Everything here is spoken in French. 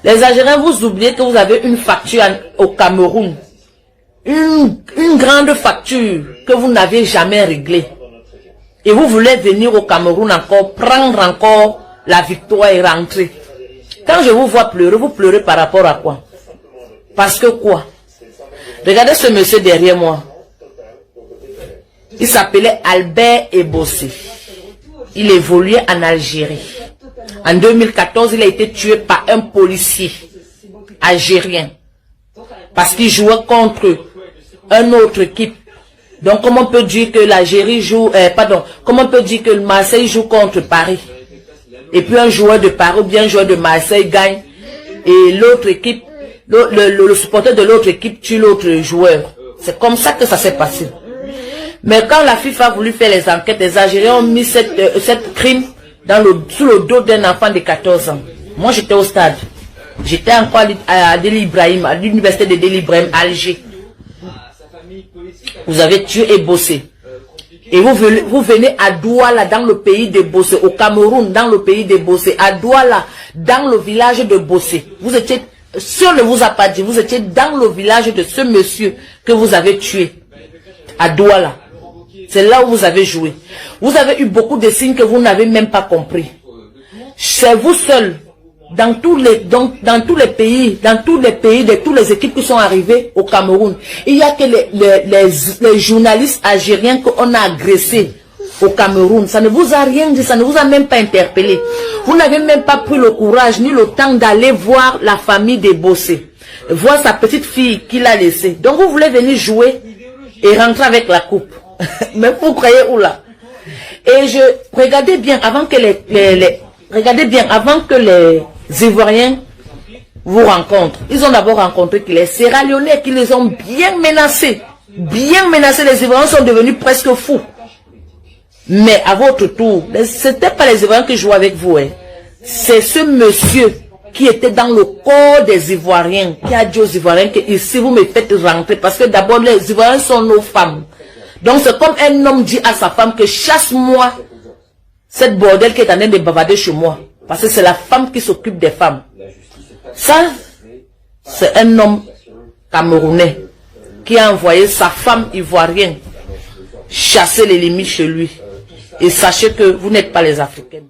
Les Algériens, vous oubliez que vous avez une facture au Cameroun. Une grande facture que vous n'avez jamais réglée. Et vous voulez venir au Cameroun encore, prendre encore la victoire et rentrer. Quand je vous vois pleurer, vous pleurez par rapport à quoi? Parce que quoi? Regardez ce monsieur derrière moi. Il s'appelait Albert Ebossé. Il évoluait en Algérie. En 2014, il a été tué par un policier algérien. Parce qu'il jouait contre une autre équipe. Donc, comment on peut dire que l'Algérie joue, comment on peut dire que le Marseille joue contre Paris? Et puis un joueur de Paris ou bien un joueur de Marseille gagne. Et l'autre équipe, le supporter de l'autre équipe tue l'autre joueur. C'est comme ça que ça s'est passé. Mais quand la FIFA a voulu faire les enquêtes, les Algériens ont mis cette crime sous le dos d'un enfant de 14 ans. Moi, j'étais au stade. J'étais encore à Deli Ibrahim, à l'université de Deli Ibrahim, à Alger. Vous avez tué et bossé. Et vous venez à Douala, dans le pays de Bossé, au Cameroun, dans le pays de Bossé, à Douala, dans le village de Bossé. Vous étiez, si on ne vous a pas dit, vous étiez dans le village de ce monsieur que vous avez tué, à Douala. C'est là où vous avez joué. Vous avez eu beaucoup de signes que vous n'avez même pas compris. C'est vous seul, dans tous les pays, de toutes les équipes qui sont arrivées au Cameroun. Il n'y a que les journalistes algériens qu'on a agressés au Cameroun. Ça ne vous a rien dit, ça ne vous a même pas interpellé. Vous n'avez même pas pris le courage ni le temps d'aller voir la famille des Bossé, voir sa petite fille qu'il a laissée. Donc vous voulez venir jouer et rentrer avec la coupe. Mais vous croyez où là? Et regardez bien avant que les Ivoiriens vous rencontrent. Ils ont d'abord rencontré les Sierra Leonais qui les ont bien menacés. Bien menacés, les Ivoiriens sont devenus presque fous. Mais à votre tour, ce n'était pas les Ivoiriens qui jouaient avec vous. Hein. C'est ce monsieur qui était dans le corps des Ivoiriens qui a dit aux Ivoiriens que ici vous me faites rentrer. Parce que d'abord les Ivoiriens sont nos femmes. Donc c'est comme un homme dit à sa femme que chasse-moi cette bordel qui est en train de bavarder chez moi. Parce que c'est la femme qui s'occupe des femmes. Ça, c'est un homme camerounais qui a envoyé sa femme ivoirienne chasser les limites chez lui. Et sachez que vous n'êtes pas les Africains.